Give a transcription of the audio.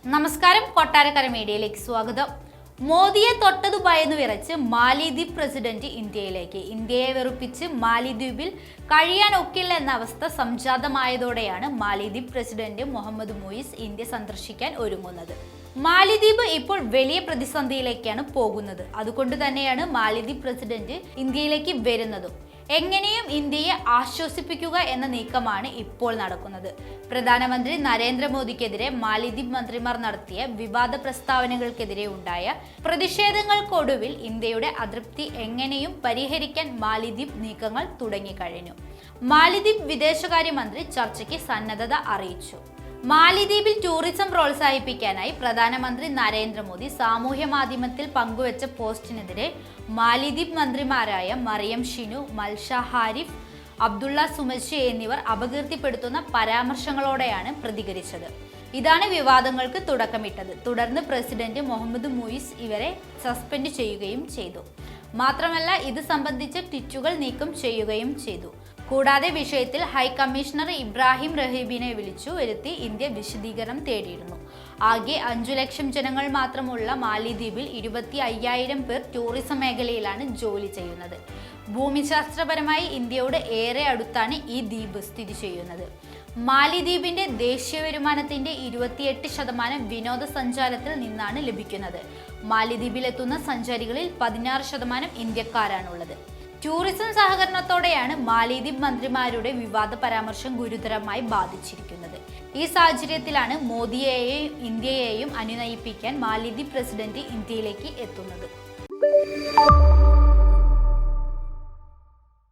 നമസ്കാരം, കൊട്ടാരക്കര മീഡിയയിലേക്ക് സ്വാഗതം. മോദിയെ തൊട്ടതു ഭയന്നു വിറച്ച് മാലിദ്വീപ് പ്രസിഡന്റ് ഇന്ത്യയിലേക്ക്. ഇന്ത്യയെ വെറുപ്പിച്ച് മാലിദ്വീപിൽ കഴിയാൻ ഒക്കില്ല എന്ന അവസ്ഥ സംജാതമായതോടെയാണ് മാലിദ്വീപ് പ്രസിഡന്റ് മുഹമ്മദ് മുയിസ് ഇന്ത്യ സന്ദർശിക്കാൻ ഒരുങ്ങുന്നത്. മാലിദ്വീപ് ഇപ്പോൾ വലിയ പ്രതിസന്ധിയിലേക്കാണ് പോകുന്നത്. അതുകൊണ്ട് തന്നെയാണ് മാലിദ്വീപ് പ്രസിഡന്റ് ഇന്ത്യയിലേക്ക് വരുന്നതും. എങ്ങനെയും ഇന്ത്യയെ ആശ്വസിപ്പിക്കുക എന്ന നീക്കമാണ് ഇപ്പോൾ നടക്കുന്നത്. പ്രധാനമന്ത്രി നരേന്ദ്രമോദിക്കെതിരെ മാലിദ്വീപ് മന്ത്രിമാർ നടത്തിയ വിവാദ പ്രസ്താവനകൾക്കെതിരെ ഉണ്ടായ പ്രതിഷേധങ്ങൾക്കൊടുവിൽ ഇന്ത്യയുടെ അതൃപ്തി എങ്ങനെയും പരിഹരിക്കാൻ മാലിദ്വീപ് നീക്കങ്ങൾ തുടങ്ങിക്കഴിഞ്ഞു. മാലിദ്വീപ് വിദേശകാര്യമന്ത്രി ചർച്ചയ്ക്ക് സന്നദ്ധത അറിയിച്ചു. മാലിദ്വീപിൽ ടൂറിസം പ്രോത്സാഹിപ്പിക്കാനായി പ്രധാനമന്ത്രി നരേന്ദ്രമോദി സാമൂഹ്യ മാധ്യമത്തിൽ പങ്കുവച്ച പോസ്റ്റിനെതിരെ മാലിദ്വീപ് മന്ത്രിമാരായ മറിയം ഷിനു, മൽഷ ഹാരിഫ്, അബ്ദുള്ള സുമശി എന്നിവർ അപകീർത്തിപ്പെടുത്തുന്ന പരാമർശങ്ങളോടെയാണ് പ്രതികരിച്ചത്. ഇതാണ് വിവാദങ്ങൾക്ക് തുടക്കമിട്ടത്. തുടർന്ന് പ്രസിഡന്റ് മുഹമ്മദ് മുയിസ് ഇവരെ സസ്പെൻഡ് ചെയ്യുകയും ചെയ്തു. മാത്രമല്ല, ഇത് സംബന്ധിച്ച ട്വീറ്റുകൾ നീക്കം ചെയ്യുകയും ചെയ്തു. കൂടാതെ വിഷയത്തിൽ ഹൈക്കമ്മീഷണർ ഇബ്രാഹിം റഹീബിനെ വിളിച്ചു വരുത്തി ഇന്ത്യ വിശദീകരണം തേടിയിരുന്നു. ആകെ 5 ലക്ഷം ജനങ്ങൾ മാത്രമുള്ള മാലിദ്വീപിൽ 25,000 പേർ ടൂറിസം മേഖലയിലാണ് ജോലി ചെയ്യുന്നത്. ഭൂമിശാസ്ത്രപരമായി ഇന്ത്യയോട് ഏറെ അടുത്താണ് ഈ ദ്വീപ് സ്ഥിതി ചെയ്യുന്നത്. മാലിദ്വീപിന്റെ ദേശീയ വരുമാനത്തിന്റെ 28% വിനോദസഞ്ചാരത്തിൽ നിന്നാണ് ലഭിക്കുന്നത്. മാലിദ്വീപിലെത്തുന്ന സഞ്ചാരികളിൽ 16% ഇന്ത്യക്കാരാണുള്ളത്. ടൂറിസം സഹകരണത്തോടെയാണ് മാലിദ്വീപ് മന്ത്രിമാരുടെ വിവാദ പരാമർശം ഗുരുതരമായി ബാധിച്ചിരിക്കുന്നത്. ഈ സാഹചര്യത്തിലാണ് മോദിയെയും ഇന്ത്യയെയും അനുനയിപ്പിക്കാൻ മാലിദ്വീപ് പ്രസിഡന്റ് ഇന്ത്യയിലേക്ക് എത്തുന്നത്.